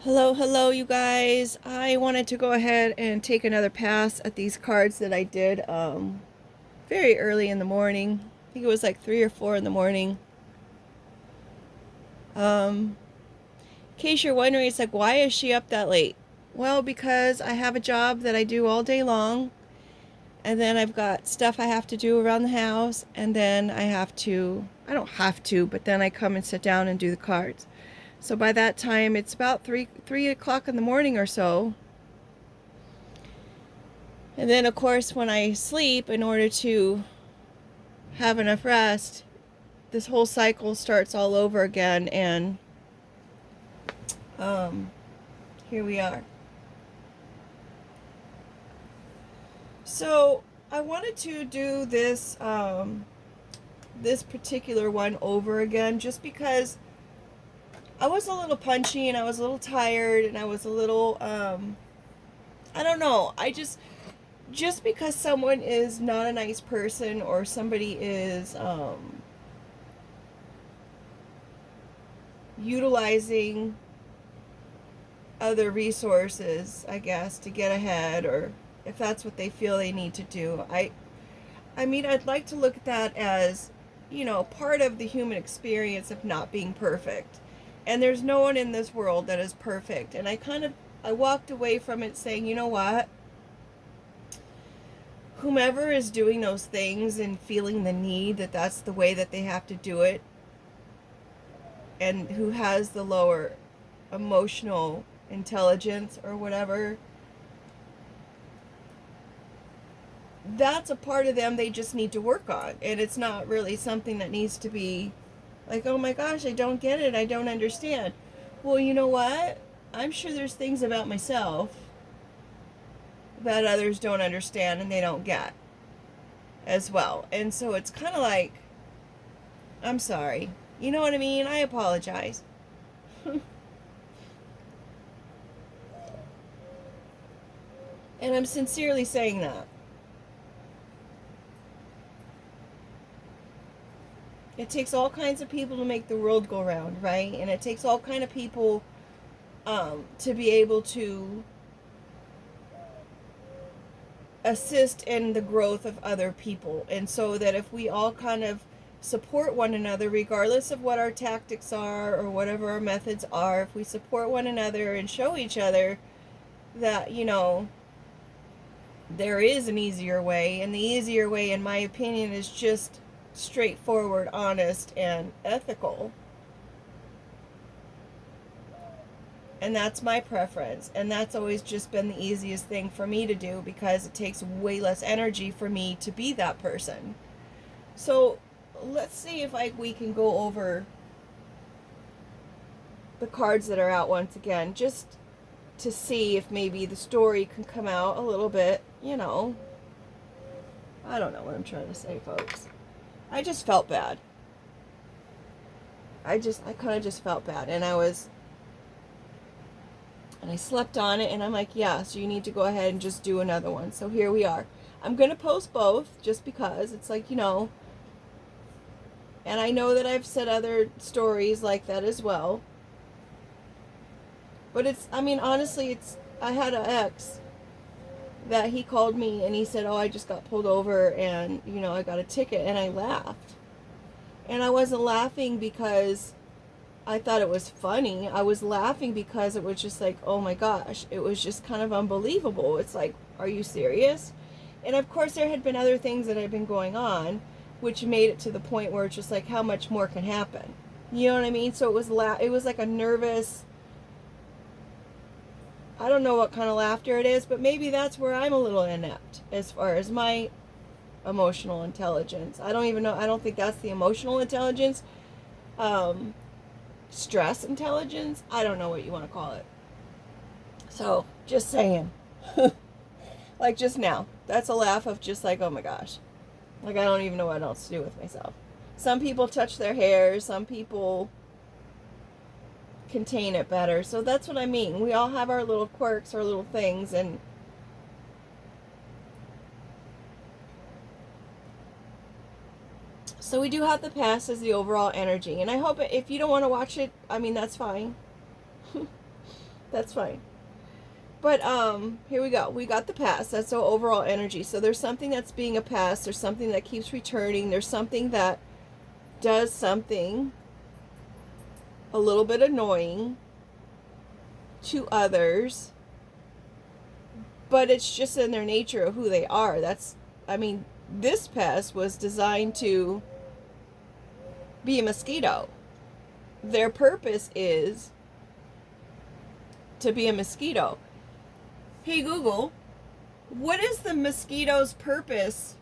Hello, hello, you guys. I wanted to go ahead and take another pass at these cards that I did very early in the morning. I think it was like 3 or 4 in the morning. In case you're wondering, it's like, why is she up that late? Well, because I have a job that I do all day long, and then I've got stuff I have to do around the house, and then I don't have to, but then I come and sit down and do the cards. So by that time, it's about 3 o'clock in the morning or so. And then, of course, when I sleep, in order to have enough rest, this whole cycle starts all over again. And um, here we are. So I wanted to do this particular one over again, just because I was a little punchy and I was a little tired and I was a little I don't know. Just because someone is not a nice person or somebody is utilizing other resources, I guess, to get ahead, or if that's what they feel they need to do. I mean, I'd like to look at that as, part of the human experience of not being perfect. And there's no one in this world that is perfect. And I walked away from it saying, you know what? Whomever is doing those things and feeling the need that that's the way that they have to do it, and who has the lower emotional intelligence or whatever, that's a part of them they just need to work on. And it's not really something that needs to be like, oh my gosh, I don't get it, I don't understand. Well, you know what? I'm sure there's things about myself that others don't understand and they don't get as well. And so it's kind of like, I'm sorry. You know what I mean? I apologize. And I'm sincerely saying that. It takes all kinds of people to make the world go round, right? And it takes all kind of people to be able to assist in the growth of other people. And so that if we all kind of support one another, regardless of what our tactics are or whatever our methods are, if we support one another and show each other that, there is an easier way, and the easier way, in my opinion, is just straightforward, honest, and ethical. And that's my preference. And that's always just been the easiest thing for me to do, because it takes way less energy for me to be that person. So let's see if we can go over the cards that are out once again, just to see if maybe the story can come out a little bit, I don't know what I'm trying to say, folks. I just felt bad. I kind of just felt bad. And I slept on it, and I'm like, yeah, so you need to go ahead and just do another one. So here we are. I'm going to post both just because it's like, and I know that I've said other stories like that as well. But I mean, honestly, I had an ex that he called me and he said, oh, I just got pulled over and, I got a ticket, and I laughed. And I wasn't laughing because I thought it was funny. I was laughing because it was just like, oh my gosh, it was just kind of unbelievable. It's like, are you serious? And of course, there had been other things that had been going on, which made it to the point where it's just like, how much more can happen? You know what I mean? So it was like a nervous, I don't know what kind of laughter it is, but maybe that's where I'm a little inept as far as my emotional intelligence. I don't even know. I don't think that's the emotional intelligence. Um, Stress intelligence. I don't know what you want to call it. So, just saying. Like just now. That's a laugh of just like, oh my gosh. Like I don't even know what else to do with myself. Some people touch their hair, some people contain it better. So that's what I mean. We all have our little quirks, our little things, and so we do have the past as the overall energy. And I hope if you don't want to watch it, I mean, that's fine. That's fine. But here we go. We got the past. That's our overall energy. So there's something that's being a past. There's something that keeps returning. There's something that does something a little bit annoying to others, but it's just in their nature of who they are. This pest was designed to be a mosquito. Their purpose is to be a mosquito. Hey Google, what is the mosquito's purpose?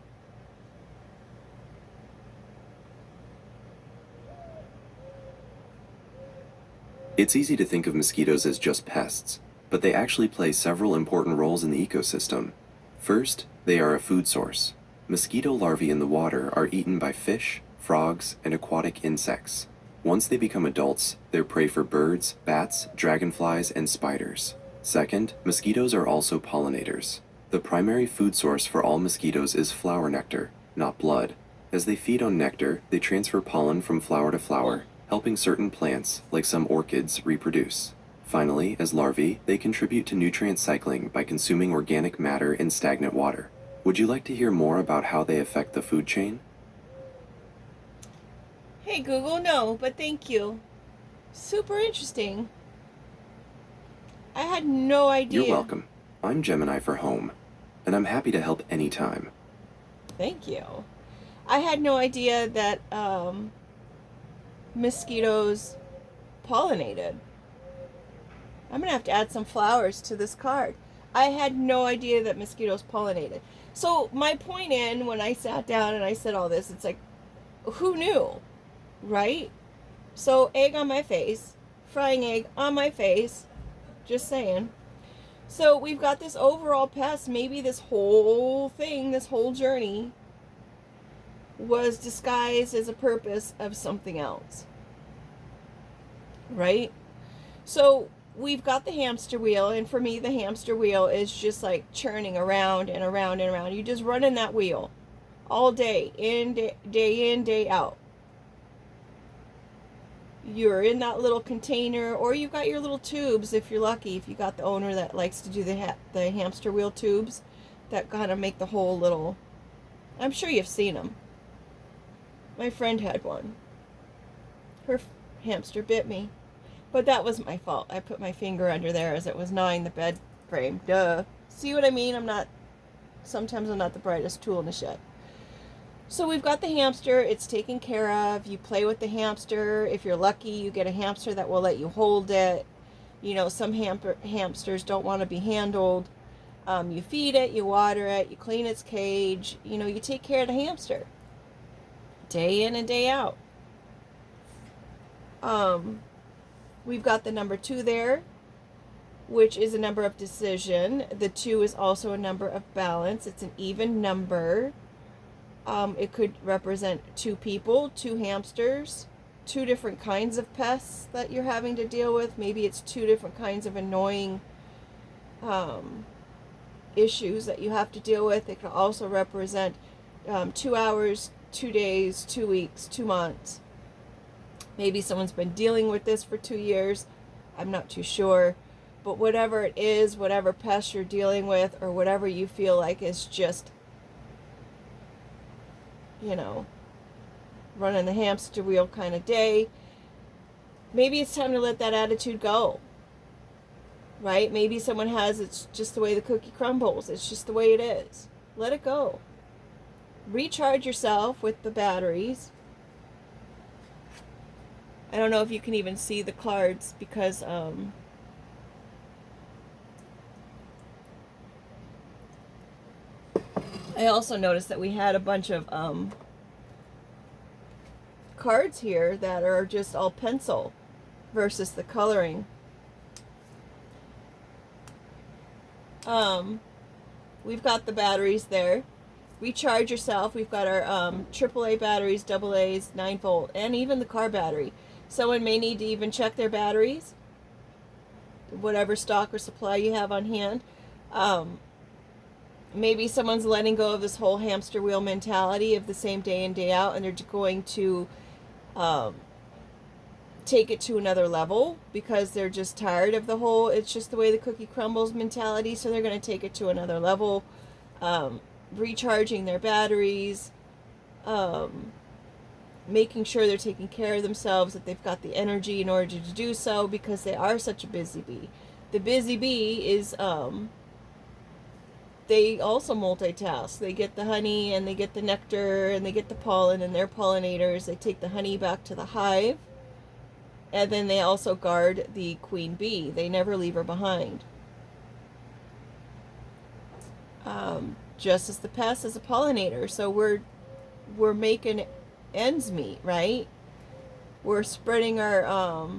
It's easy to think of mosquitoes as just pests, but they actually play several important roles in the ecosystem. First, they are a food source. Mosquito larvae in the water are eaten by fish, frogs, and aquatic insects. Once they become adults, they're prey for birds, bats, dragonflies, and spiders. Second, mosquitoes are also pollinators. The primary food source for all mosquitoes is flower nectar, not blood. As they feed on nectar, they transfer pollen from flower to flower, helping certain plants, like some orchids, reproduce. Finally, as larvae, they contribute to nutrient cycling by consuming organic matter in stagnant water. Would you like to hear more about how they affect the food chain? Hey Google, no, but thank you. Super interesting. I had no idea. You're welcome. I'm Gemini for Home, and I'm happy to help anytime. Thank you. I had no idea that mosquitoes pollinated. I'm gonna have to add some flowers to this card. I had no idea that mosquitoes pollinated. So my point in when I sat down and I said all this, it's like, who knew, right? So egg on my face, frying egg on my face, just saying. So we've got this overall pest. Maybe this whole thing, this whole journey was disguised as a purpose of something else, right? So we've got the hamster wheel, and for me the hamster wheel is just like churning around and around and around. You just run in that wheel all day in, day out. You're in that little container, or you've got your little tubes if you're lucky, if you got the owner that likes to do the hamster wheel tubes that kind of make the whole little, I'm sure you've seen them. My friend had one. Her hamster bit me, but that was my fault. I put my finger under there as it was gnawing the bed frame. Duh. See what I mean? Sometimes I'm not the brightest tool in the shed. So we've got the hamster. It's taken care of. You play with the hamster. If you're lucky, you get a hamster that will let you hold it. You know, some hamsters don't want to be handled. You feed it, you water it, you clean its cage. You know, you take care of the hamster. Day in and day out. We've got the number 2 there, which is a number of decision. The 2 is also a number of balance. It's an even number. It could represent 2 people, 2 hamsters, 2 different kinds of pests that you're having to deal with. Maybe it's 2 different kinds of annoying issues that you have to deal with. It could also represent 2 hours, 2 days, 2 weeks, 2 months. Maybe someone's been dealing with this for 2 years. I'm not too sure. But whatever it is, whatever pest you're dealing with, or whatever you feel like is just, you know, running the hamster wheel kind of day, maybe it's time to let that attitude go, right? Maybe someone has, it's just the way the cookie crumbles. It's just the way it is. Let it go. Recharge yourself with the batteries. I don't know if you can even see the cards because I also noticed that we had a bunch of cards here that are just all pencil versus the coloring. We've got the batteries there. Recharge yourself. We've got our AAA batteries, AA's, 9-volt, and even the car battery. Someone may need to even check their batteries, whatever stock or supply you have on hand. Maybe someone's letting go of this whole hamster wheel mentality of the same day in, day out, and they're going to take it to another level because they're just tired of the whole it's just the way the cookie crumbles mentality. So they're going to take it to another level, recharging their batteries, making sure they're taking care of themselves, that they've got the energy in order to do so, because they are such a busy bee. The busy bee is they also multitask. They get the honey and they get the nectar and they get the pollen, and they're pollinators. They take the honey back to the hive, and then they also guard the queen bee. They never leave her behind. Just as the pest is a pollinator. So we're making ends meet, right? We're spreading our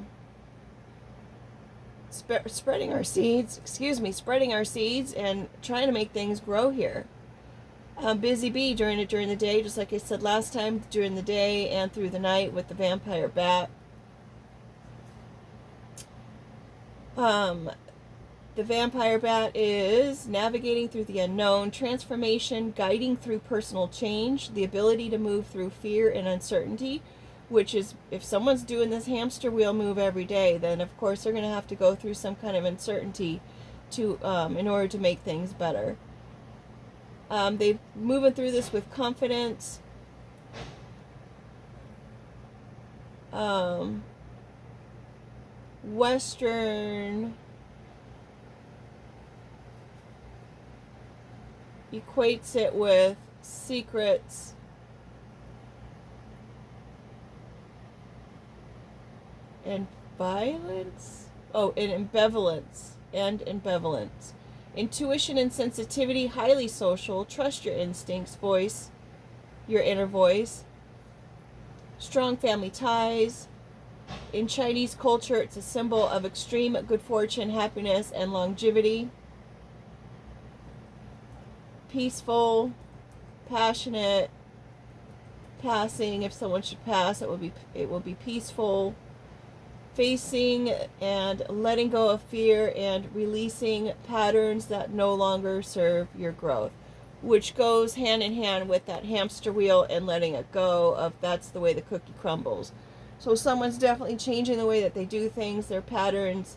spreading our seeds. Spreading our seeds and trying to make things grow here. Busy bee during the day, just like I said last time, during the day and through the night with the vampire bat. The vampire bat is navigating through the unknown, transformation, guiding through personal change, the ability to move through fear and uncertainty, which is, if someone's doing this hamster wheel move every day, then of course they're going to have to go through some kind of uncertainty to in order to make things better. They're moving through this with confidence. Western equates it with secrets and violence. Oh, and ambivalence and ambivalence. Intuition and sensitivity, highly social, trust your instincts, voice your inner voice. Strong family ties. In Chinese culture, it's a symbol of extreme good fortune, happiness, and longevity. Peaceful, passionate, passing. If someone should pass, it will be peaceful. Facing and letting go of fear and releasing patterns that no longer serve your growth, which goes hand in hand with that hamster wheel and letting it go of that's the way the cookie crumbles. So someone's definitely changing the way that they do things, their patterns.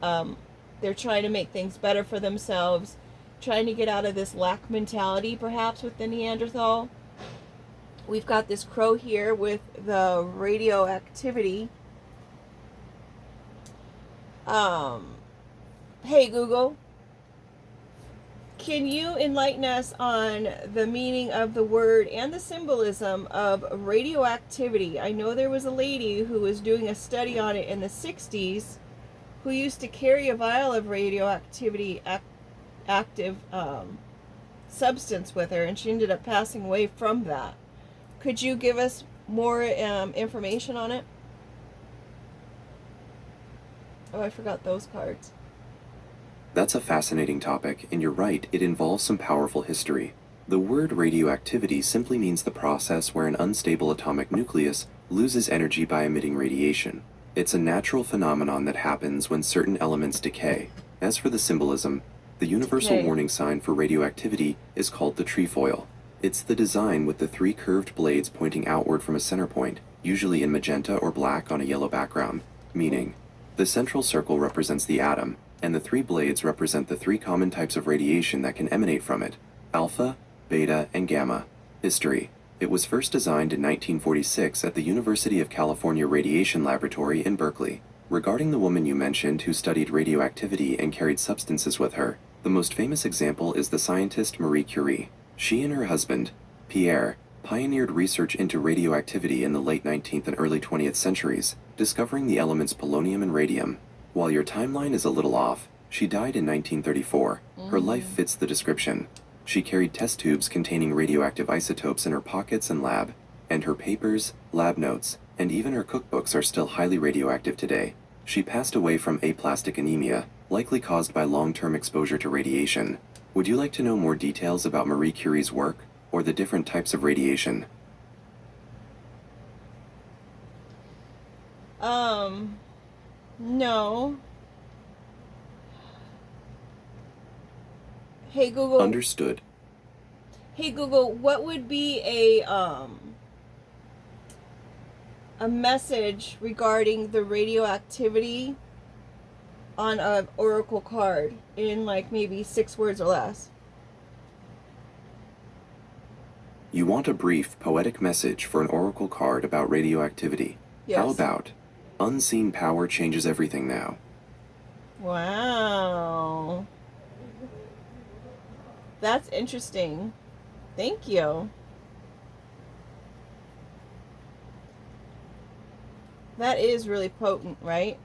They're trying to make things better for themselves, trying to get out of this lack mentality, perhaps, with the Neanderthal. We've got this crow here with the radioactivity. Hey Google, can you enlighten us on the meaning of the word and the symbolism of radioactivity? I know there was a lady who was doing a study on it in the 60s who used to carry a vial of radioactivity active substance with her, and she ended up passing away from that. Could you give us more information on it? Oh, I forgot those cards. That's a fascinating topic, and you're right, it involves some powerful history. The word radioactivity simply means the process where an unstable atomic nucleus loses energy by emitting radiation. It's a natural phenomenon that happens when certain elements decay. As for the symbolism, the universal warning sign for radioactivity is called the trefoil. It's the design with the 3 curved blades pointing outward from a center point, usually in magenta or black on a yellow background, meaning the central circle represents the atom, and the 3 blades represent the 3 common types of radiation that can emanate from it: alpha, beta, and gamma. History. It was first designed in 1946 at the University of California Radiation Laboratory in Berkeley. Regarding the woman you mentioned who studied radioactivity and carried substances with her, the most famous example is the scientist Marie Curie. She and her husband, Pierre, pioneered research into radioactivity in the late 19th and early 20th centuries, discovering the elements polonium and radium. While your timeline is a little off, she died in 1934. Her life fits the description. She carried test tubes containing radioactive isotopes in her pockets and lab, and her papers, lab notes, and even her cookbooks are still highly radioactive today. She passed away from aplastic anemia, likely caused by long-term exposure to radiation. Would you like to know more details about Marie Curie's work, or the different types of radiation? No. Hey Google. Understood. Hey Google, what would be a a message regarding the radioactivity on an oracle card in like maybe 6 words or less. You want a brief, poetic message for an oracle card about radioactivity. Yes. How about, unseen power changes everything now? Wow. That's interesting. Thank you. That is really potent, right?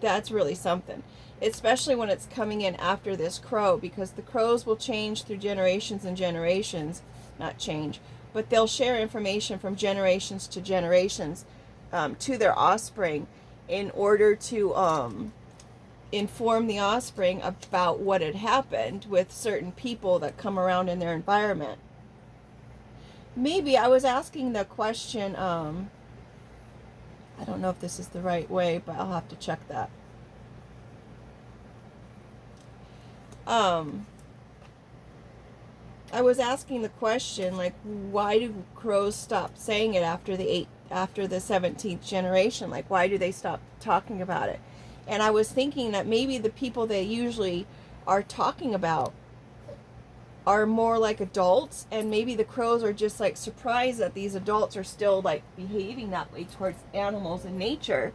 That's really something. Especially when it's coming in after this crow, because the crows will change through generations and generations. Not change, but they'll share information from generations to generations to their offspring in order to inform the offspring about what had happened with certain people that come around in their environment. Maybe I was asking the question, I don't know if this is the right way, but I'll have to check that. I was asking the question, like, why do crows stop saying it after the 17th generation? Like, why do they stop talking about it? And I was thinking that maybe the people they usually are talking about are more like adults, and maybe the crows are just like surprised that these adults are still like behaving that way towards animals and nature.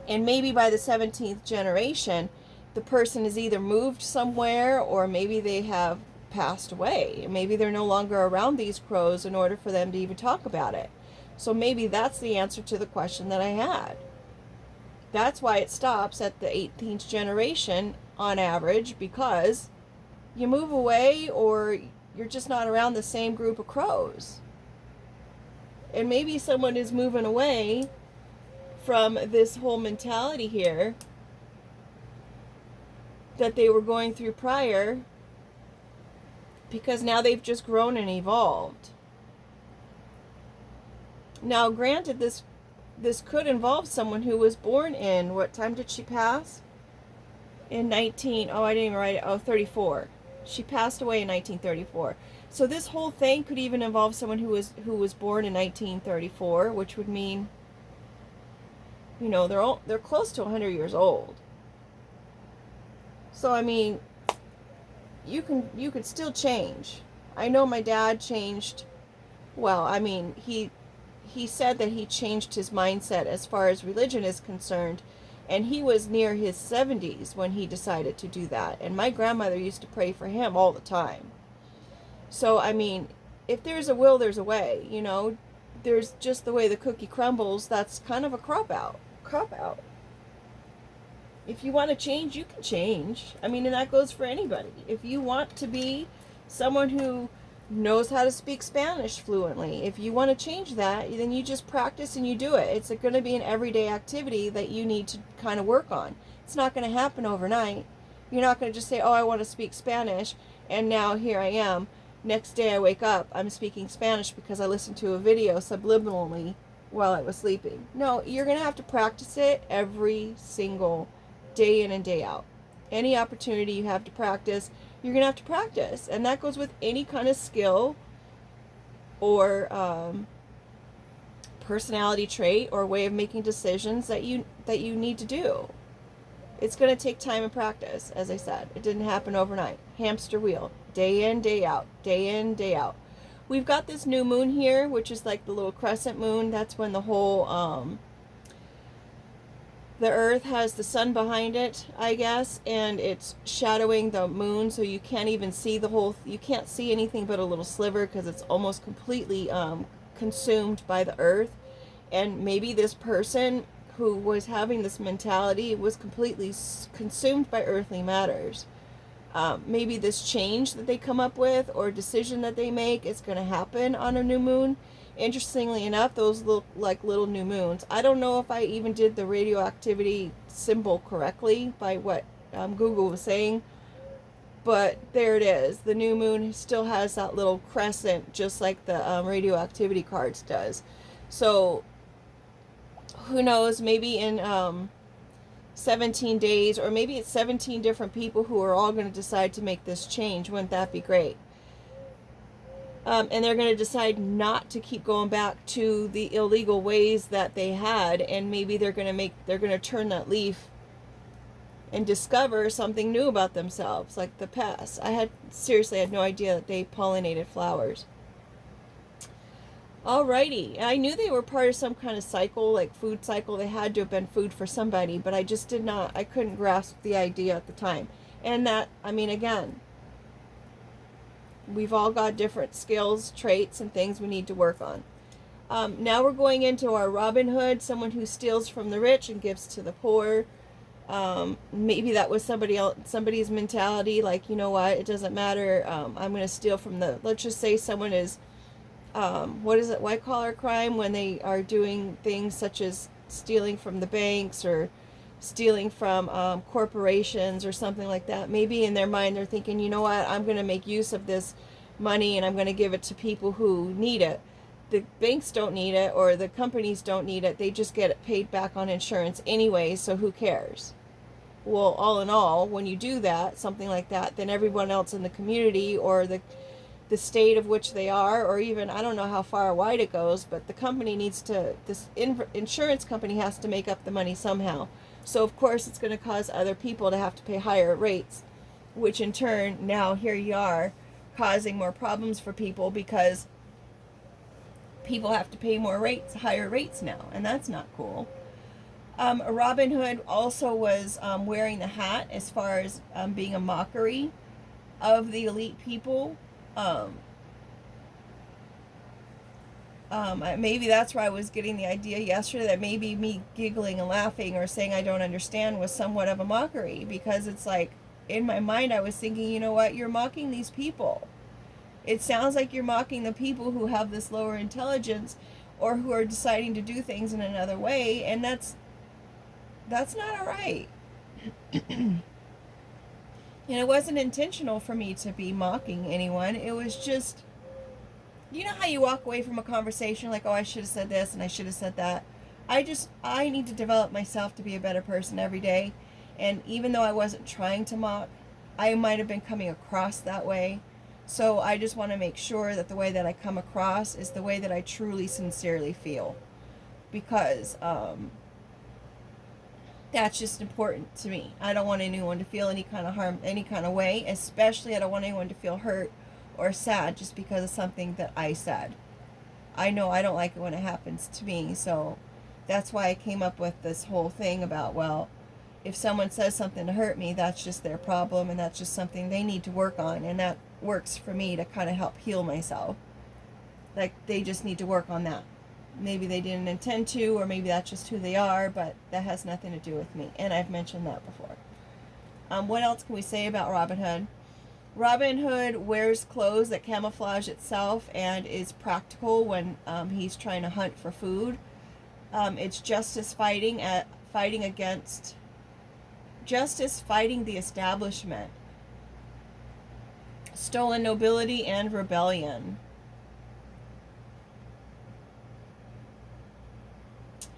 And maybe by the 17th generation, the person is either moved somewhere or maybe they have passed away. Maybe they're no longer around these crows in order for them to even talk about it. So maybe that's the answer to the question that I had. That's why it stops at the 18th generation on average, because you move away or you're just not around the same group of crows. And maybe someone is moving away from this whole mentality here that they were going through prior, because now they've just grown and evolved. Now, granted, this could involve someone who was born in, what time did she pass? In I didn't even write it, 34. She passed away in 1934. So this whole thing could even involve someone who was born in 1934, which would mean, you know, they're close to 100 years old. So I mean, you could still change. I know my dad changed. Well, I mean, he said that he changed his mindset as far as religion is concerned, and he was near his 70s when he decided to do that. And my grandmother used to pray for him all the time. So I mean, if there's a will, there's a way. You know, there's just the way the cookie crumbles. That's kind of a crop out. If you want to change, you can change. I mean, and that goes for anybody. If you want to be someone who knows how to speak Spanish fluently, if you want to change that, then you just practice and you do it. It's going to be an everyday activity that you need to kind of work on. It's not going to happen overnight. You're not going to just say, oh, I want to speak Spanish, and now here I am. Next day I wake up, I'm speaking Spanish because I listened to a video subliminally while I was sleeping. No, you're going to have to practice it every single day in and day out. Any opportunity you have to practice, you're going to have to practice. And that goes with any kind of skill or personality trait or way of making decisions that you need to do. It's going to take time and practice, as I said. It didn't happen overnight. Hamster wheel. Day in, day out. Day in, day out. We've got this new moon here, which is like the little crescent moon. That's when the whole the earth has the sun behind it, I guess, and it's shadowing the moon, so you can't even see you can't see anything but a little sliver because it's almost completely consumed by the earth. And maybe this person who was having this mentality was completely consumed by earthly matters. Maybe this change that they come up with or decision that they make is going to happen on a new moon. Interestingly enough, those look like little new moons. I don't know if I even did the radioactivity symbol correctly by what Google was saying, but there it is. The new moon still has that little crescent, just like the radioactivity cards does. So who knows, maybe in 17 days, or maybe it's 17 different people who are all going to decide to make this change. Wouldn't that be great? And they're going to decide not to keep going back to the illegal ways that they had, and maybe they're going to turn that leaf and discover something new about themselves, like the pests. I seriously had no idea that they pollinated flowers. Alrighty, I knew they were part of some kind of cycle, like food cycle. They had to have been food for somebody, but I just I couldn't grasp the idea at the time. And that, I mean, again, we've all got different skills, traits, and things we need to work on. Now we're going into our Robin Hood, someone who steals from the rich and gives to the poor. Maybe that was somebody's mentality, like, you know what, it doesn't matter. I'm going to steal from let's just say someone is, what is it, white collar crime, when they are doing things such as stealing from the banks or stealing from corporations or something like that. Maybe in their mind they're thinking, you know what, I'm going to make use of this money and I'm going to give it to people who need it. The banks don't need it, or the companies don't need it. They just get it paid back on insurance anyway, so who cares? Well, all in all, when you do that, something like that, then everyone else in the community or the state of which they are, or even, I don't know how far wide it goes, but the company this insurance company has to make up the money somehow. So of course it's going to cause other people to have to pay higher rates, which in turn, now here you are causing more problems for people, because people have to pay higher rates now, and that's not cool. Robin Hood also was wearing the hat as far as being a mockery of the elite people. Maybe that's where I was getting the idea yesterday, that maybe me giggling and laughing or saying I don't understand was somewhat of a mockery, because it's like, in my mind I was thinking, you know what, you're mocking these people. It sounds like you're mocking the people who have this lower intelligence, or who are deciding to do things in another way, and that's not all right. And it wasn't intentional for me to be mocking anyone. It was just, you know how you walk away from a conversation like, oh, I should have said this and I should have said that. I need to develop myself to be a better person every day. And even though I wasn't trying to mock, I might have been coming across that way. So I just want to make sure that the way that I come across is the way that I truly, sincerely feel. Because that's just important to me. I don't want anyone to feel any kind of harm, any kind of way. Especially I don't want anyone to feel hurt or sad just because of something that I said. I know I don't like it when it happens to me. So that's why I came up with this whole thing about, well, if someone says something to hurt me, that's just their problem, and that's just something they need to work on, and that works for me to kind of help heal myself. Like, they just need to work on that. Maybe they didn't intend to, or maybe that's just who they are, but that has nothing to do with me, and I've mentioned that before. What else can we say about Robin Hood? Robin Hood wears clothes that camouflage itself and is practical when he's trying to hunt for food. It's justice fighting the establishment, stolen nobility, and rebellion.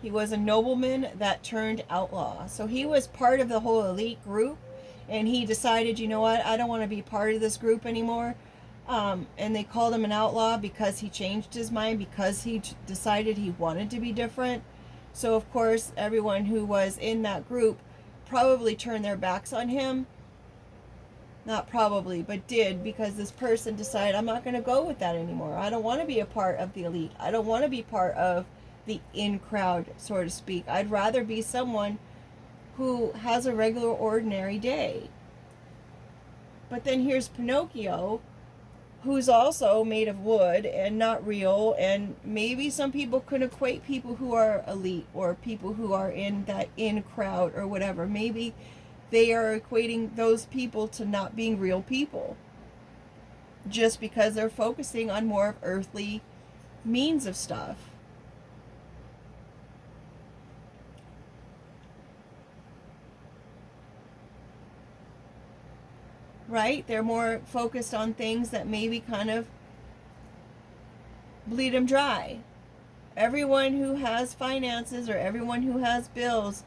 He was a nobleman that turned outlaw. So he was part of the whole elite group, and he decided, you know what, I don't want to be part of this group anymore. And they called him an outlaw because he changed his mind, because he decided he wanted to be different. So of course everyone who was in that group probably turned their backs on him. Not probably, but did, because this person decided, I'm not going to go with that anymore. I don't want to be a part of the elite. I don't want to be part of the in crowd, so to speak. I'd rather be someone who has a regular, ordinary day. But then here's Pinocchio, who's also made of wood and not real, and maybe some people could equate people who are elite or people who are in that in crowd or whatever. Maybe they are equating those people to not being real people, just because they're focusing on more of earthly means of stuff. Right? They're more focused on things that maybe kind of bleed them dry. Everyone who has finances, or everyone who has bills,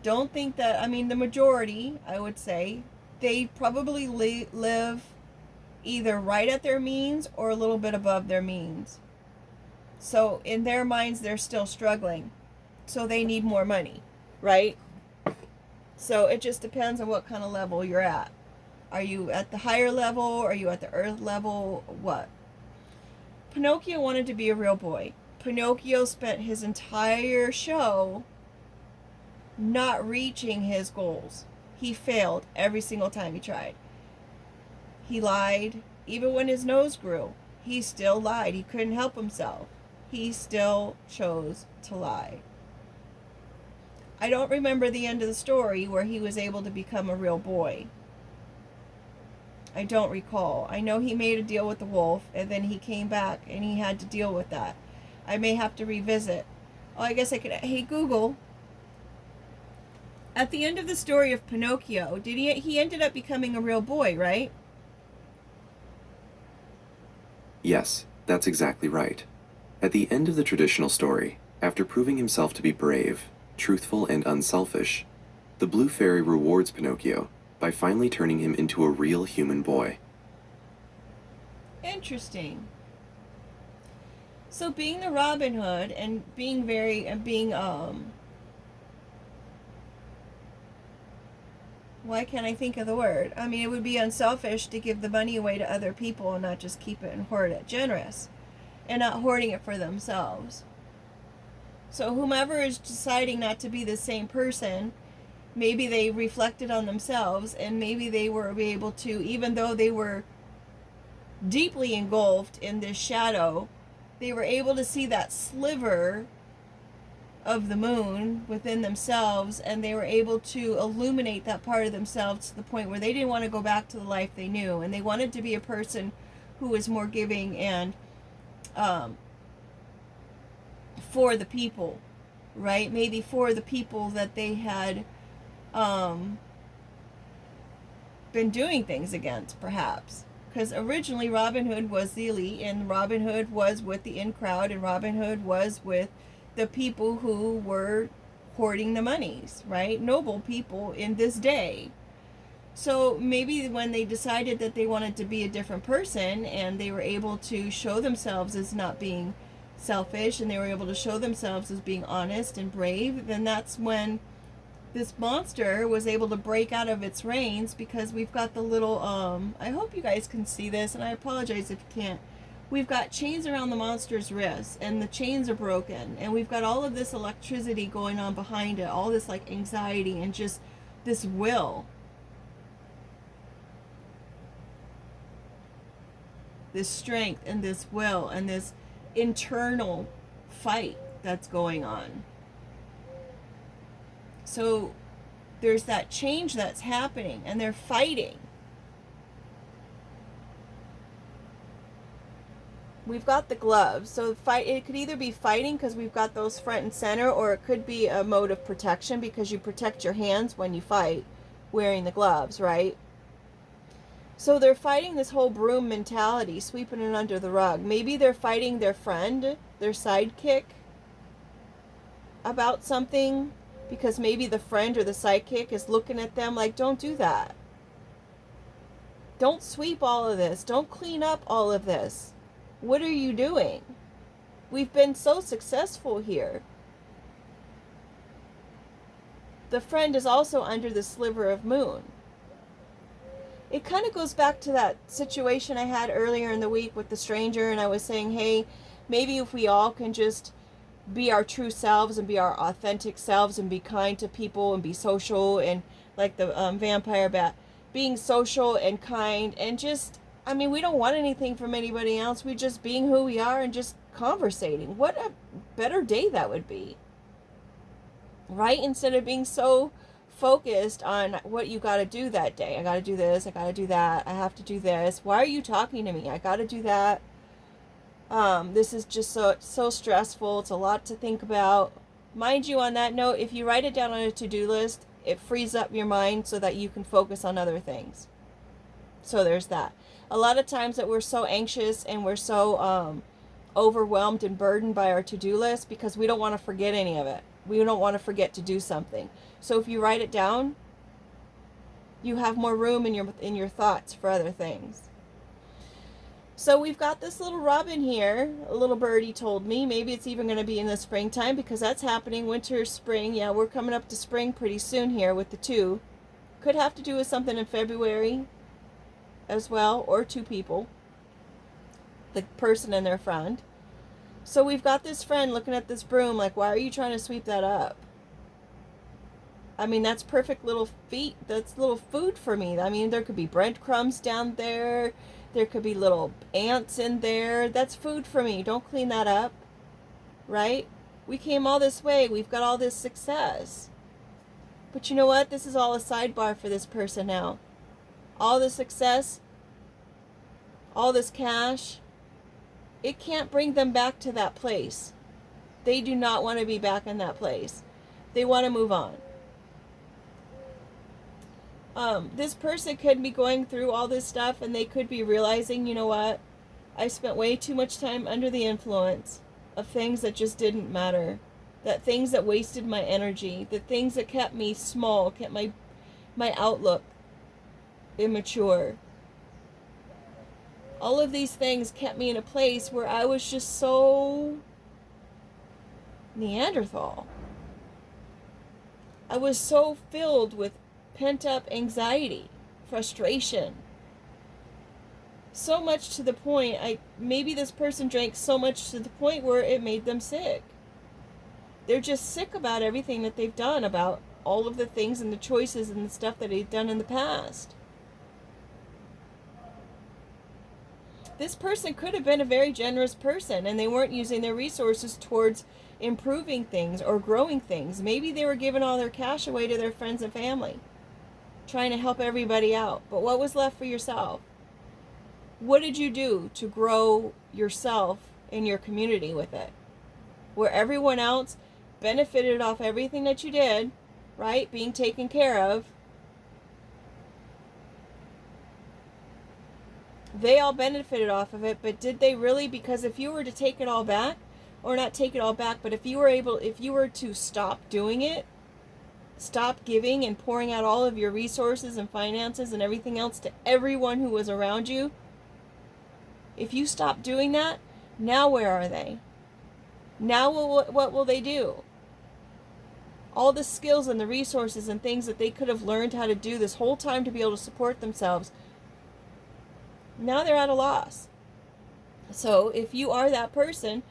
don't think that, I mean, the majority, I would say, they probably live either right at their means or a little bit above their means. So in their minds, they're still struggling. So they need more money, right? So it just depends on what kind of level you're at. Are you at the higher level? Are you at the earth level? What? Pinocchio wanted to be a real boy. Pinocchio spent his entire show not reaching his goals. He failed every single time he tried. He lied. Even when his nose grew, he still lied. He couldn't help himself. He still chose to lie. I don't remember the end of the story where he was able to become a real boy. I don't recall. I know he made a deal with the wolf, and then he came back and he had to deal with that. I may have to revisit. Oh, I guess I could. Hey, Google. At the end of the story of Pinocchio, he ended up becoming a real boy, right? Yes, that's exactly right. At the end of the traditional story, after proving himself to be brave, truthful, and unselfish, the Blue Fairy rewards Pinocchio by finally turning him into a real human boy. Interesting. So being the Robin Hood and being why can't I think of the word? I mean, it would be unselfish to give the money away to other people and not just keep it and hoard it. Generous. And not hoarding it for themselves. So whomever is deciding not to be the same person, maybe they reflected on themselves and maybe they were able to, even though they were deeply engulfed in this shadow, they were able to see that sliver of the moon within themselves, and they were able to illuminate that part of themselves to the point where they didn't want to go back to the life they knew, and they wanted to be a person who was more giving and for the people, right? Maybe for the people that they had been doing things against, perhaps. Because originally Robin Hood was the elite, and Robin Hood was with the in crowd, and Robin Hood was with the people who were hoarding the monies, right? Noble people in this day. So maybe when they decided that they wanted to be a different person and they were able to show themselves as not being selfish and they were able to show themselves as being honest and brave, then that's when this monster was able to break out of its reins, because we've got the little I hope you guys can see this, and I apologize if you can't. We've got chains around the monster's wrists, and the chains are broken, and we've got all of this electricity going on behind it, all this like anxiety and just this will, this strength and this will and this internal fight that's going on. So there's that change that's happening, and they're fighting. We've got the gloves, so it could either be fighting because we've got those front and center, or it could be a mode of protection because you protect your hands when you fight wearing the gloves, right? So they're fighting this whole broom mentality, sweeping it under the rug. Maybe they're fighting their friend, their sidekick, about something, because maybe the friend or the sidekick is looking at them like, don't do that. Don't sweep all of this. Don't clean up all of this. What are you doing? We've been so successful here. The friend is also under the sliver of moon. It kind of goes back to that situation I had earlier in the week with the stranger, and I was saying, hey, maybe if we all can just be our true selves and be our authentic selves and be kind to people and be social, and like the vampire bat, being social and kind, and just, I mean, we don't want anything from anybody else. We just being who we are and just conversating. What a better day that would be, right? Instead of being so focused on what you got to do that day. I got to do this. I got to do that. I have to do this. Why are you talking to me? I got to do that. This is just so stressful. It's a lot to think about. Mind you, on that note, if you write it down on a to-do list, it frees up your mind so that you can focus on other things. So there's that. A lot of times that we're so anxious and we're so overwhelmed and burdened by our to-do list because we don't want to forget any of it. We don't want to forget to do something. So if you write it down, you have more room in your thoughts for other things. So we've got this little robin here, a little birdie told me. Maybe it's even going to be in the springtime because that's happening. Winter, spring. Yeah, we're coming up to spring pretty soon here with the two. Could have to do with something in February as well, or two people, the person and their friend. So we've got this friend looking at this broom like, why are you trying to sweep that up? I mean, that's perfect little feet. That's little food for me. I mean, there could be breadcrumbs down there. There could be little ants in there. That's food for me. Don't clean that up, right? We came all this way. We've got all this success. But you know what? This is all a sidebar for this person now. All the success, all this cash, it can't bring them back to that place. They do not want to be back in that place. They want to move on. This person could be going through all this stuff and they could be realizing, you know what? I spent way too much time under the influence of things that just didn't matter. That things that wasted my energy. The things that kept me small, kept my outlook immature. All of these things kept me in a place where I was just so Neanderthal. I was so filled with pent-up anxiety, frustration. So much to the point, maybe this person drank so much to the point where it made them sick. They're just sick about everything that they've done, about all of the things and the choices and the stuff that they've done in the past. This person could have been a very generous person and they weren't using their resources towards improving things or growing things. Maybe they were giving all their cash away to their friends and family, trying to help everybody out. But what was left for yourself? What did you do to grow yourself in your community with it? Where everyone else benefited off everything that you did, right? Being taken care of. They all benefited off of it, but did they really? Because if you were to take it all back, or not take it all back, but if you were to stop doing it, stop giving and pouring out all of your resources and finances and everything else to everyone who was around you, if you stop doing that, now where are they? Now what will they do? All the skills and the resources and things that they could have learned how to do this whole time to be able to support themselves, now they're at a loss. So if you are that person,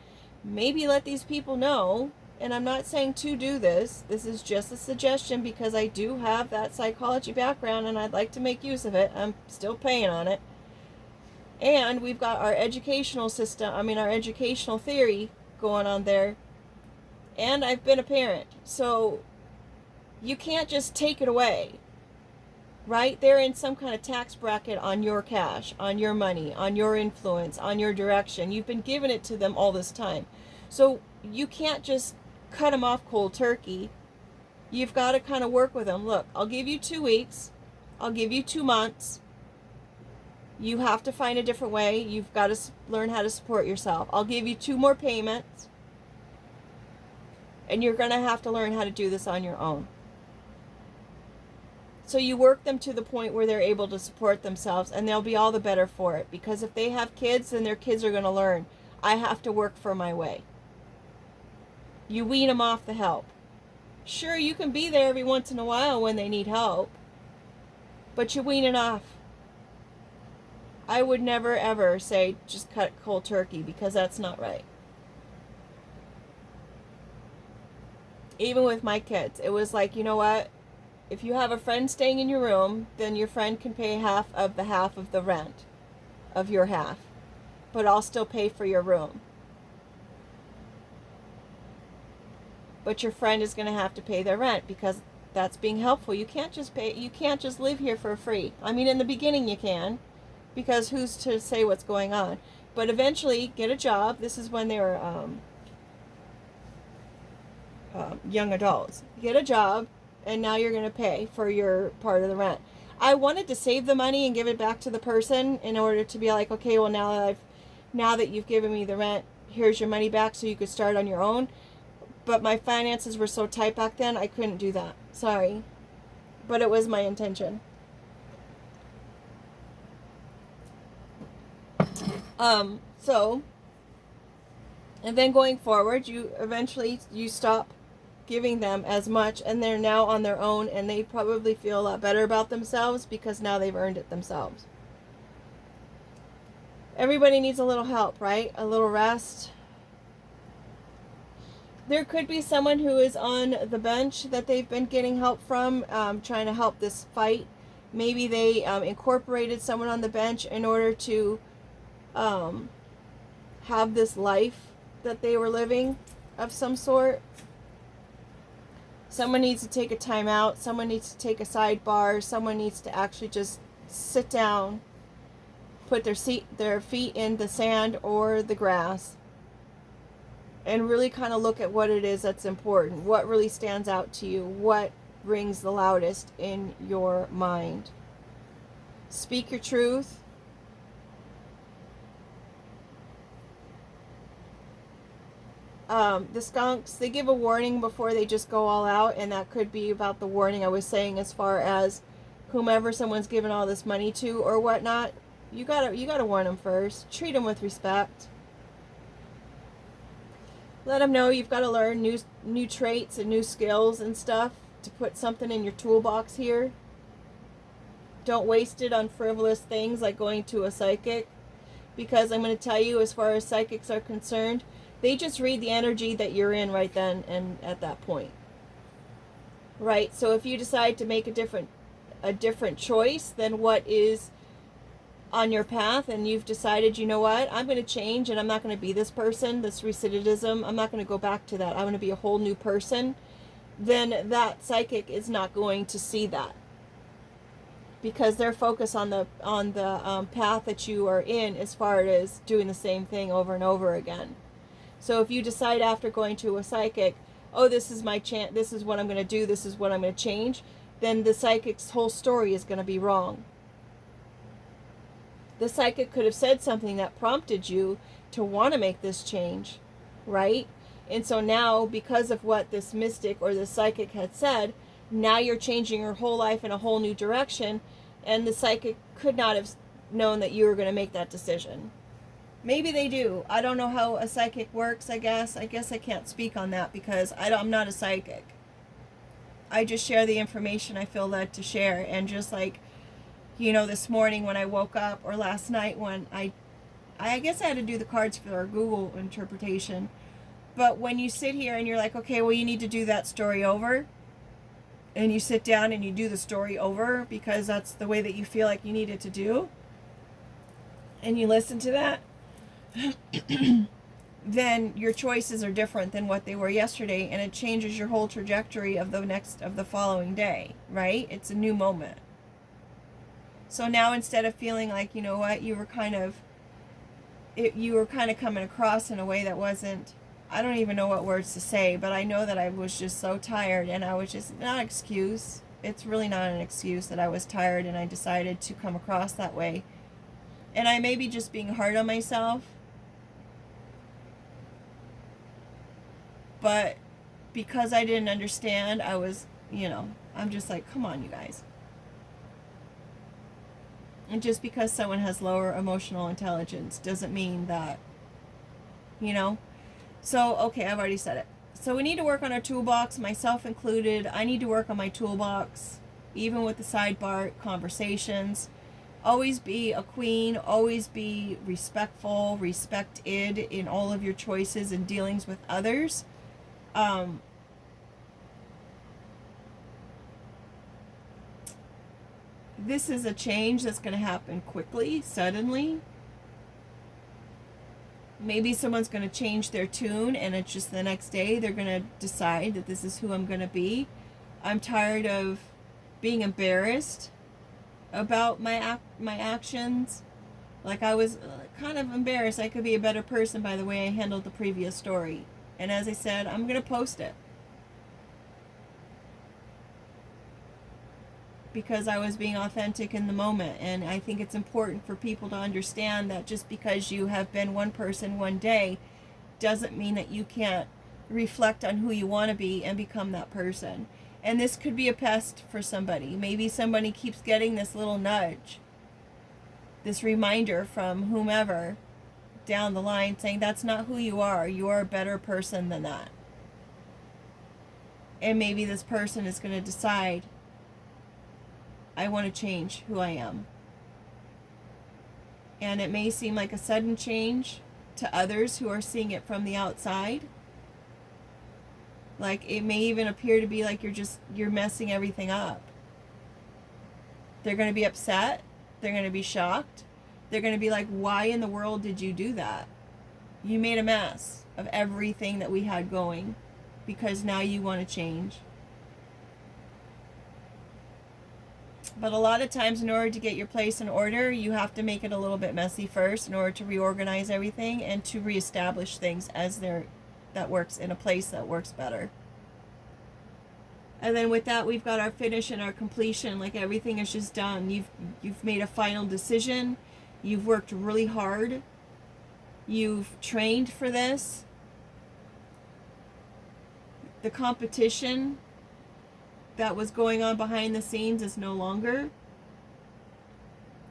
maybe let these people know. And I'm not saying to do this. This is just a suggestion because I do have that psychology background and I'd like to make use of it. I'm still paying on it. And we've got our educational system, our educational theory going on there. And I've been a parent. So you can't just take it away. Right? They're in some kind of tax bracket on your cash, on your money, on your influence, on your direction. You've been giving it to them all this time. So you can't just cut them off cold turkey. You've got to kind of work with them. Look, I'll give you 2 weeks. I'll give you 2 months. You have to find a different way. You've got to learn how to support yourself. I'll give you 2 more payments. And you're going to have to learn how to do this on your own. So you work them to the point where they're able to support themselves, and they'll be all the better for it. Because if they have kids, then their kids are going to learn, I have to work for my way. You wean them off the help. Sure, you can be there every once in a while when they need help, but you wean it off. I would never ever say just cut cold turkey, because that's not right. Even with my kids, it was like, you know what? If you have a friend staying in your room, then your friend can pay half of the rent of your half. But I'll still pay for your room. But your friend is going to have to pay their rent because that's being helpful. You can't just live here for free. In the beginning you can, because who's to say what's going on? But eventually get a job. This is when they were young adults. Get a job. And now you're going to pay for your part of the rent. I wanted to save the money and give it back to the person in order to be like, okay, well, now that you've given me the rent, here's your money back so you could start on your own. But my finances were so tight back then, I couldn't do that. Sorry. But it was my intention. So, and then going forward, you stop giving them as much, and they're now on their own, and they probably feel a lot better about themselves because now they've earned it themselves. Everybody needs a little help, right? A little rest. There could be someone who is on the bench that they've been getting help from, trying to help this fight. Maybe they incorporated someone on the bench in order to have this life that they were living of some sort. Someone needs to take a time out. Someone needs to take a sidebar. Someone needs to actually just sit down, put their feet in the sand or the grass, and really kind of look at what it is that's important. What really stands out to you? What rings the loudest in your mind? Speak your truth. The skunks, they give a warning before they just go all out, and that could be about the warning I was saying as far as whomever someone's given all this money to or whatnot. You gotta warn them first. Treat them with respect. Let them know you've got to learn new traits and new skills and stuff to put something in your toolbox here. Don't waste it on frivolous things like going to a psychic, because I'm going to tell you, as far as psychics are concerned, they just read the energy that you're in right then and at that point. Right? So if you decide to make a different choice than what is on your path, and you've decided, you know what, I'm going to change, and I'm not going to be this person, this recidivism, I'm not going to go back to that, I'm going to be a whole new person, then that psychic is not going to see that, because they're focused on the path that you are in, as far as doing the same thing over and over again. So if you decide after going to a psychic, oh, this is my chance, this is what I'm going to do, this is what I'm going to change, then the psychic's whole story is going to be wrong. The psychic could have said something that prompted you to want to make this change, right? And so now, because of what this mystic or this psychic had said, now you're changing your whole life in a whole new direction, and the psychic could not have known that you were going to make that decision. Maybe they do. I don't know how a psychic works, I guess. I can't speak on that because I'm not a psychic. I just share the information I feel led to share. And just like, this morning when I woke up, or last night when I guess I had to do the cards for our Google interpretation. But when you sit here and you're like, okay, well, you need to do that story over. And you sit down and you do the story over because that's the way that you feel like you need it to do. And you listen to that. Then your choices are different than what they were yesterday, and it changes your whole trajectory of the following day, right? It's a new moment. So now, instead of feeling like, you know what, you were kind of coming across in a way that wasn't, I don't even know what words to say, but I know that I was just so tired, and I was just, not an excuse, it's really not an excuse that I was tired and I decided to come across that way. And I may be just being hard on myself, but because I didn't understand, I was, I'm just like, come on, you guys. And just because someone has lower emotional intelligence doesn't mean that, So, okay, I've already said it. So we need to work on our toolbox, myself included. I need to work on my toolbox, even with the sidebar conversations. Always be a queen, always be respectful, respected in all of your choices and dealings with others. This is a change that's going to happen quickly, suddenly. Maybe someone's going to change their tune, and it's just the next day they're going to decide that this is who I'm going to be. I'm tired of being embarrassed about my actions. Like, I was kind of embarrassed. I could be a better person by the way I handled the previous story. And as I said, I'm going to post it. Because I was being authentic in the moment. And I think it's important for people to understand that just because you have been one person one day doesn't mean that you can't reflect on who you want to be and become that person. And this could be a pest for somebody. Maybe somebody keeps getting this little nudge, this reminder from whomever, down the line saying that's not who you are. You are a better person than that. And maybe this person is going to decide, I want to change who I am. And it may seem like a sudden change to others who are seeing it from the outside. Like it may even appear to be like you're messing everything up. They're going to be upset. They're going to be shocked. They're going to be like, why in the world did you do that? You made a mess of everything that we had going because now you want to change. But a lot of times in order to get your place in order, you have to make it a little bit messy first in order to reorganize everything and to reestablish things as that works in a place that works better. And then with that, we've got our finish and our completion. Like everything is just done. You've made a final decision. You've worked really hard. You've trained for this. The competition that was going on behind the scenes is no longer.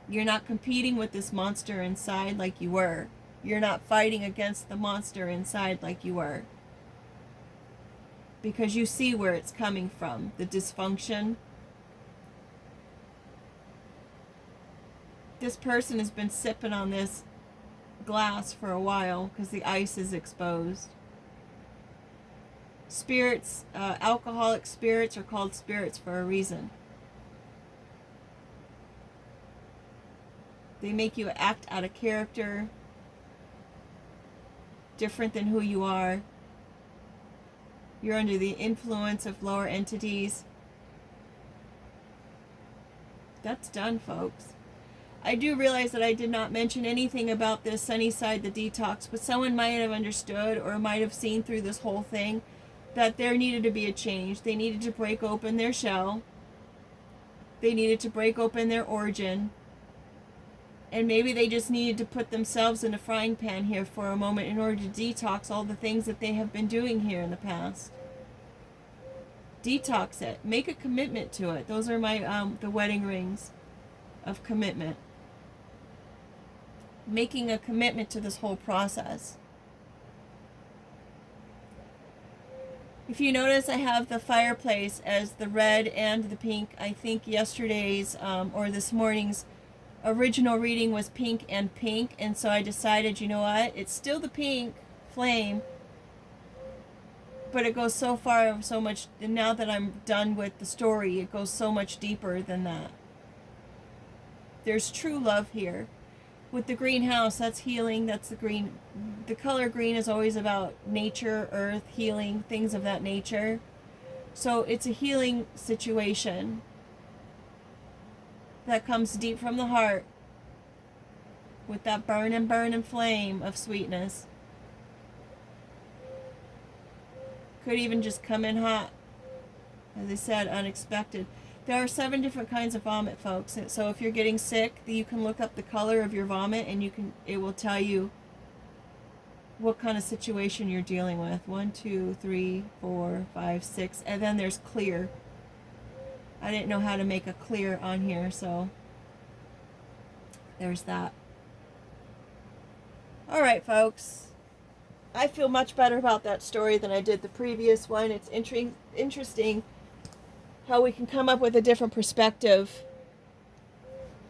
You're not competing with this monster inside like you were. You're not fighting against the monster inside like you were. Because you see where it's coming from, the dysfunction. This person has been sipping on this glass for a while because the ice is exposed. Spirits, alcoholic spirits are called spirits for a reason. They make you act out of character, different than who you are. You're under the influence of lower entities. That's done, folks. I do realize that I did not mention anything about this Sunnyside, the detox, but someone might have understood or might have seen through this whole thing that there needed to be a change. They needed to break open their shell. They needed to break open their origin. And maybe they just needed to put themselves in a frying pan here for a moment in order to detox all the things that they have been doing here in the past. Detox it. Make a commitment to it. Those are my the wedding rings of commitment. Making a commitment to this whole process. If you notice, I have the fireplace as the red and the pink. I think yesterday's or this morning's original reading was pink and pink, and so I decided, you know what, it's still the pink flame, but it goes so far, so much, and now that I'm done with the story, it goes so much deeper than that. There's true love here. With the greenhouse, that's healing, that's the green. The color green is always about nature, earth, healing, things of that nature. So it's a healing situation that comes deep from the heart with that burning flame of sweetness. Could even just come in hot. As I said, unexpected. There are 7 different kinds of vomit, folks. So if you're getting sick, you can look up the color of your vomit and it will tell you what kind of situation you're dealing with. 1, 2, 3, 4, 5, 6. And then there's clear. I didn't know how to make a clear on here, so there's that. All right, folks. I feel much better about that story than I did the previous one. It's interesting how we can come up with a different perspective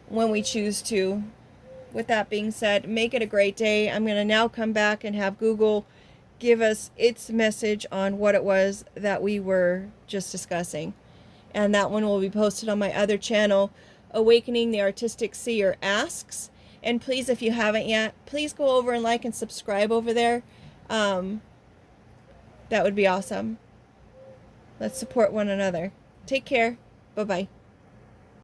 when we choose to. With that being said, make it a great day. I'm going to now come back and have Google give us its message on what it was that we were just discussing. And that one will be posted on my other channel, Awakening the Artistic Seer Asks. And please, if you haven't yet, please go over and like and subscribe over there. That would be awesome. Let's support one another. Take care. Bye-bye.